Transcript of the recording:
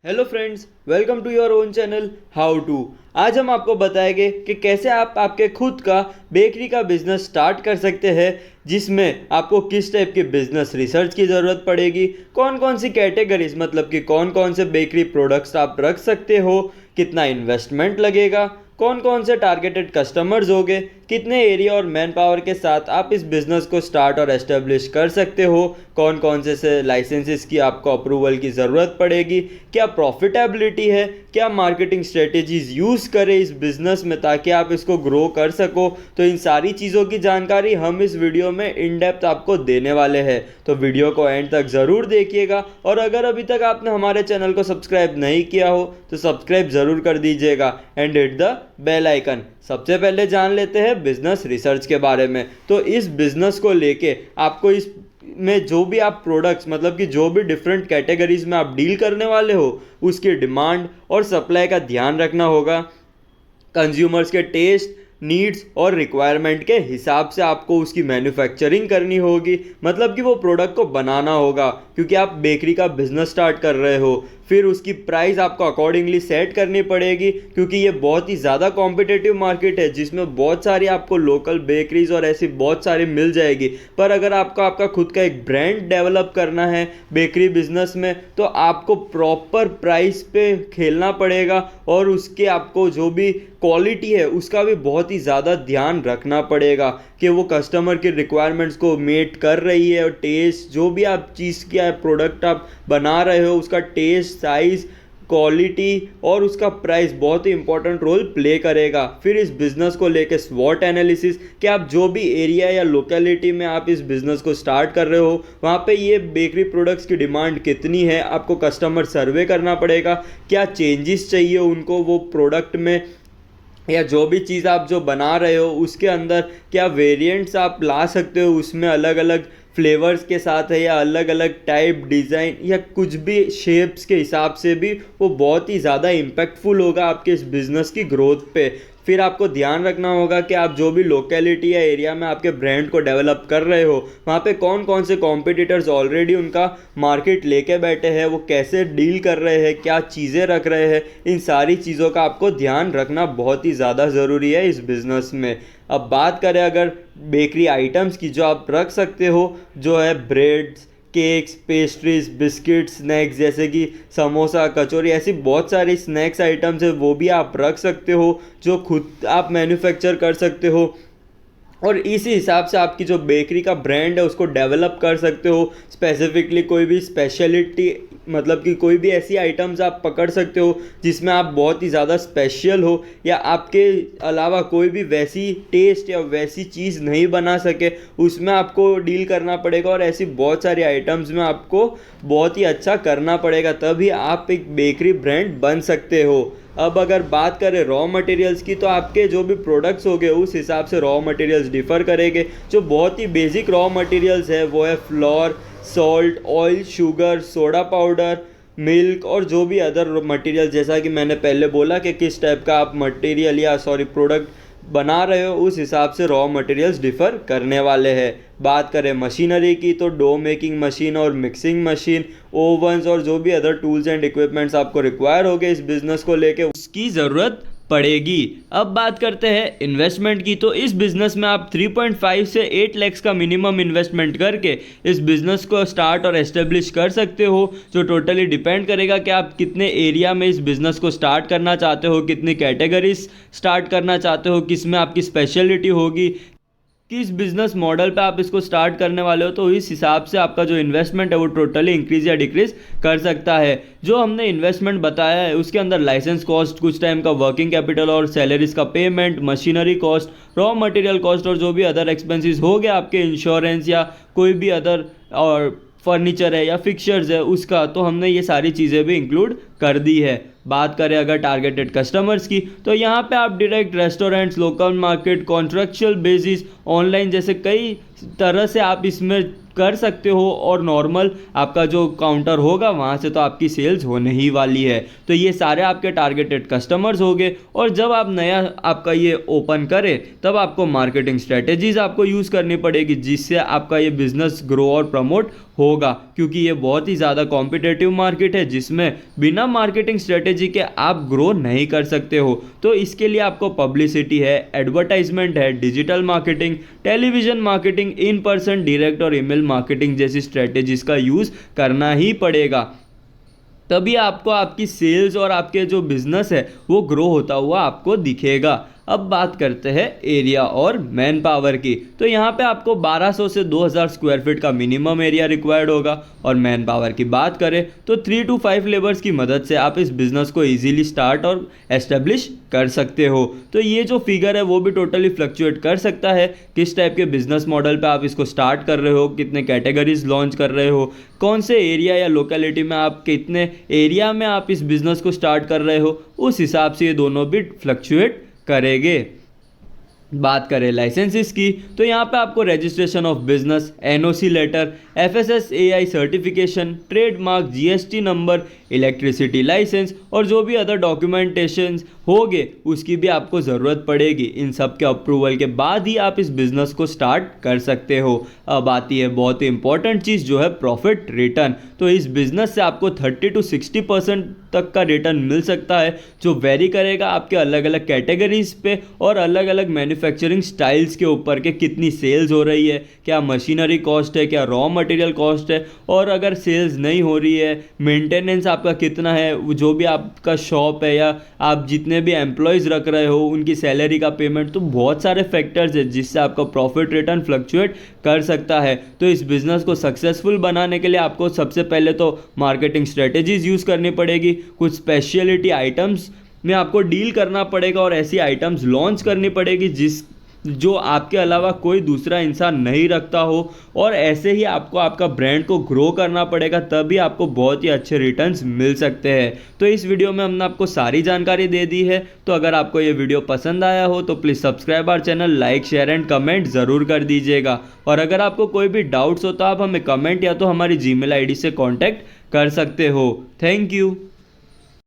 Hello friends, welcome to your own channel how to. आज हम आपको बताएंगे कि कैसे आप आपके खुद का बेकरी का बिजनेस स्टार्ट कर सकते हैं, जिसमें आपको किस टाइप की बिजनेस रिसर्च की ज़रूरत पड़ेगी, कौन कौन सी कैटेगरीज मतलब कि कौन कौन से बेकरी प्रोडक्ट्स आप रख सकते हो, कितना इन्वेस्टमेंट लगेगा, कौन कौन से टारगेटेड कस्टमर्स होंगे, कितने एरिया और मैन पावर के साथ आप इस बिज़नेस को स्टार्ट और एस्टेब्लिश कर सकते हो, कौन कौन से लाइसेंसेस की आपको अप्रूवल की ज़रूरत पड़ेगी, क्या प्रॉफिटेबिलिटी है, क्या मार्केटिंग स्ट्रेटेजीज यूज़ करें इस बिज़नेस में ताकि आप इसको ग्रो कर सको। तो इन सारी चीज़ों की जानकारी हम इस वीडियो में इन डेप्थ आपको देने वाले हैं, तो वीडियो को एंड तक ज़रूर देखिएगा। और अगर अभी तक आपने हमारे चैनल को सब्सक्राइब नहीं किया हो तो सब्सक्राइब ज़रूर कर दीजिएगा and hit the bell icon. सबसे पहले जान लेते हैं बिजनेस रिसर्च के बारे में। तो इस बिजनेस को लेके आपको इस में जो भी आप प्रोडक्ट्स मतलब कि जो भी डिफरेंट कैटेगरीज में आप डील करने वाले हो उसकी डिमांड और सप्लाई का ध्यान रखना होगा। कंज्यूमर्स के टेस्ट, नीड्स और रिक्वायरमेंट के हिसाब से आपको उसकी मैन्युफैक्चरिंग करनी होगी, मतलब कि वो प्रोडक्ट को बनाना होगा, क्योंकि आप बेकरी का बिजनेस स्टार्ट कर रहे हो। फिर उसकी प्राइस आपको अकॉर्डिंगली सेट करनी पड़ेगी, क्योंकि ये बहुत ही ज़्यादा कॉम्पिटिटिव मार्केट है जिसमें बहुत सारी आपको लोकल बेकरीज और ऐसी बहुत सारी मिल जाएगी। पर अगर आपको आपका खुद का एक ब्रांड डेवलप करना है बेकरी बिजनेस में तो आपको प्रॉपर प्राइस पे खेलना पड़ेगा और उसके आपको जो भी क्वालिटी है उसका भी बहुत ही ज़्यादा ध्यान रखना पड़ेगा कि वो कस्टमर की रिक्वायरमेंट्स को मीट कर रही है। और टेस्ट, जो भी आप चीज़ का प्रोडक्ट आप बना रहे हो उसका टेस्ट, साइज़, क्वालिटी और उसका प्राइस बहुत ही इंपॉर्टेंट रोल प्ले करेगा। फिर इस बिज़नेस को लेके स्वॉट एनालिसिस कि आप जो भी एरिया या लोकेलिटी में आप इस बिज़नेस को स्टार्ट कर रहे हो वहाँ पे ये बेकरी प्रोडक्ट्स की डिमांड कितनी है, आपको कस्टमर सर्वे करना पड़ेगा, क्या चेंजेस चाहिए उनको वो प्रोडक्ट में, या जो भी चीज़ आप जो बना रहे हो उसके अंदर क्या वेरिएंट्स आप ला सकते हो, उसमें अलग अलग फ्लेवर्स के साथ है या अलग अलग टाइप, डिज़ाइन या कुछ भी शेप्स के हिसाब से भी वो बहुत ही ज़्यादा इम्पैक्टफुल होगा आपके इस बिज़नेस की ग्रोथ पे। फिर आपको ध्यान रखना होगा कि आप जो भी लोकेलिटी या एरिया में आपके ब्रांड को डेवलप कर रहे हो वहाँ पे कौन कौन से कॉम्पिटिटर्स ऑलरेडी उनका मार्केट लेके बैठे हैं, वो कैसे डील कर रहे हैं, क्या चीज़ें रख रहे हैं। इन सारी चीज़ों का आपको ध्यान रखना बहुत ही ज़्यादा ज़रूरी है इस बिज़नेस में। अब बात करें अगर बेकरी आइटम्स की जो आप रख सकते हो, जो है breads, cakes, pastries, biscuits, snacks जैसे कि समोसा, कचौरी, ऐसी बहुत सारी स्नैक्स आइटम्स है वो भी आप रख सकते हो जो खुद आप मैन्युफैक्चर कर सकते हो। और इसी हिसाब से आपकी जो बेकरी का ब्रांड है उसको डेवलप कर सकते हो। स्पेसिफिकली कोई भी स्पेशलिटी मतलब कि कोई भी ऐसी आइटम्स आप पकड़ सकते हो जिसमें आप बहुत ही ज़्यादा स्पेशल हो या आपके अलावा कोई भी वैसी टेस्ट या वैसी चीज़ नहीं बना सके, उसमें आपको डील करना पड़ेगा। और ऐसी बहुत सारी आइटम्स में आपको बहुत ही अच्छा करना पड़ेगा, तभी आप एक बेकरी ब्रांड बन सकते हो। अब अगर बात करें रॉ मटेरियल्स की तो आपके जो भी प्रोडक्ट्स होंगे उस हिसाब से रॉ मटेरियल्स डिफ़र करेंगे। जो बहुत ही बेसिक रॉ मटेरियल्स है वो है floor, salt, oil, sugar, soda powder, milk और जो भी अदर मटेरियल, जैसा कि मैंने पहले बोला कि किस टाइप का आप मटेरियल या प्रोडक्ट बना रहे हो उस हिसाब से रॉ मटेरियल्स डिफ़र करने वाले हैं। बात करें मशीनरी की तो डो मेकिंग मशीन और मिक्सिंग मशीन, ओवन्स और जो भी अदर टूल्स एंड इक्विपमेंट्स आपको रिक्वायर होंगे इस बिज़नेस को लेके उसकी ज़रूरत पड़ेगी। अब बात करते हैं इन्वेस्टमेंट की। तो इस बिज़नेस में आप 3.5 से 8 लाख का मिनिमम इन्वेस्टमेंट करके इस बिज़नेस को स्टार्ट और एस्टेब्लिश कर सकते हो, जो टोटली डिपेंड करेगा कि आप कितने एरिया में इस बिज़नेस को स्टार्ट करना चाहते हो, कितनी कैटेगरीज स्टार्ट करना चाहते हो, किस में आपकी स्पेशलिटी होगी, किस बिजनेस मॉडल पे आप इसको स्टार्ट करने वाले हो। तो इस हिसाब से आपका जो इन्वेस्टमेंट है वो टोटली इंक्रीज या डिक्रीज कर सकता है। जो हमने इन्वेस्टमेंट बताया है उसके अंदर लाइसेंस कॉस्ट, कुछ टाइम का वर्किंग कैपिटल और सैलरीज का payment, machinery cost, raw material cost और जो भी अदर एक्सपेंसेस हो गए आपके, इंश्योरेंस या कोई भी अदर और फर्नीचर है या फिक्चर्स है उसका, तो हमने ये सारी चीज़ें भी इंक्लूड कर दी है। बात करें अगर टारगेटेड कस्टमर्स की तो यहाँ पे आप direct restaurants, local market, contractual basis, online जैसे कई तरह से आप इसमें कर सकते हो। और नॉर्मल आपका जो काउंटर होगा वहाँ से तो आपकी सेल्स होने ही वाली है। तो ये सारे आपके टारगेटेड कस्टमर्स होंगे। और जब आप नया आपका ये ओपन करें तब आपको मार्केटिंग स्ट्रेटेजीज आपको यूज़ करनी पड़ेगी जिससे आपका ये बिज़नेस ग्रो और प्रमोट होगा, क्योंकि ये बहुत ही ज़्यादा कॉम्पिटिटिव मार्केट है जिसमें बिना मार्केटिंग स्ट्रेटेजी के आप ग्रो नहीं कर सकते हो। तो इसके लिए आपको पब्लिसिटी है, एडवर्टाइजमेंट है, digital marketing, television marketing, in person, direct और ईमेल मार्केटिंग जैसी स्ट्रेटेजीज का यूज़ करना ही पड़ेगा। तभी आपको आपकी सेल्स और आपके जो बिजनेस है वो ग्रो होता हुआ आपको दिखेगा। अब बात करते हैं एरिया और मैन पावर की। तो यहाँ पे आपको 1200 से 2000 स्क्वायर फीट का मिनिमम एरिया रिक्वायर्ड होगा। और मैन पावर की बात करें तो 3 to 5 लेबर्स की मदद से आप इस बिज़नेस को इजीली स्टार्ट और एस्टेब्लिश कर सकते हो। तो ये जो फिगर है वो भी टोटली फ्लक्चुएट कर सकता है, किस टाइप के बिजनेस मॉडल पे आप इसको स्टार्ट कर रहे हो, कितने कैटेगरीज लॉन्च कर रहे हो, कौन से एरिया या लोकेलिटी में आप, कितने एरिया में आप इस बिज़नेस को स्टार्ट कर रहे हो, उस हिसाब से ये दोनों भी फ्लक्चुएट करेंगे। बात करें लाइसेंसेस की तो यहाँ पे आपको registration of business, NOC letter, FSSAI certification, trademark, GST number, electricity licence और जो भी अदर डॉक्यूमेंटेशन होंगे उसकी भी आपको ज़रूरत पड़ेगी। इन सब के अप्रूवल के बाद ही आप इस बिज़नेस को स्टार्ट कर सकते हो। अब आती है बहुत ही इंपॉर्टेंट चीज़ जो है प्रॉफिट रिटर्न। तो इस बिज़नेस से आपको 30 to 60% तक का रिटर्न मिल सकता है, जो वेरी करेगा आपके अलग अलग कैटेगरीज पे और अलग अलग मैन्युफैक्चरिंग स्टाइल्स के ऊपर के कितनी सेल्स हो रही है, क्या मशीनरी कॉस्ट है, क्या रॉ मटेरियल कॉस्ट है, और अगर सेल्स नहीं हो रही है मेंटेनेंस आपका कितना है, जो भी आपका शॉप है या आप जितने भी एम्प्लॉयज़ रख रहे हो उनकी सैलरी का पेमेंट। तो बहुत सारे फैक्टर्स है जिससे आपका प्रॉफिट रिटर्न फ्लक्चुएट कर सकता है। तो इस बिज़नेस को सक्सेसफुल बनाने के लिए आपको सबसे पहले तो मार्केटिंग स्ट्रेटेजीज यूज़ करनी पड़ेगी, कुछ स्पेशलिटी आइटम्स में आपको डील करना पड़ेगा और ऐसी आइटम्स लॉन्च करनी पड़ेगी जो आपके अलावा कोई दूसरा इंसान नहीं रखता हो, और ऐसे ही आपको आपका ब्रांड को ग्रो करना पड़ेगा, तभी आपको बहुत ही अच्छे रिटर्न्स मिल सकते हैं। तो इस वीडियो में हमने आपको सारी जानकारी दे दी है। तो अगर आपको ये वीडियो पसंद आया हो तो please subscribe our channel, like, share and comment ज़रूर कर दीजिएगा। और अगर आपको कोई भी डाउट्स हो तो आप हमें कमेंट या तो हमारी Gmail ID से कॉन्टैक्ट कर सकते हो। Thank you.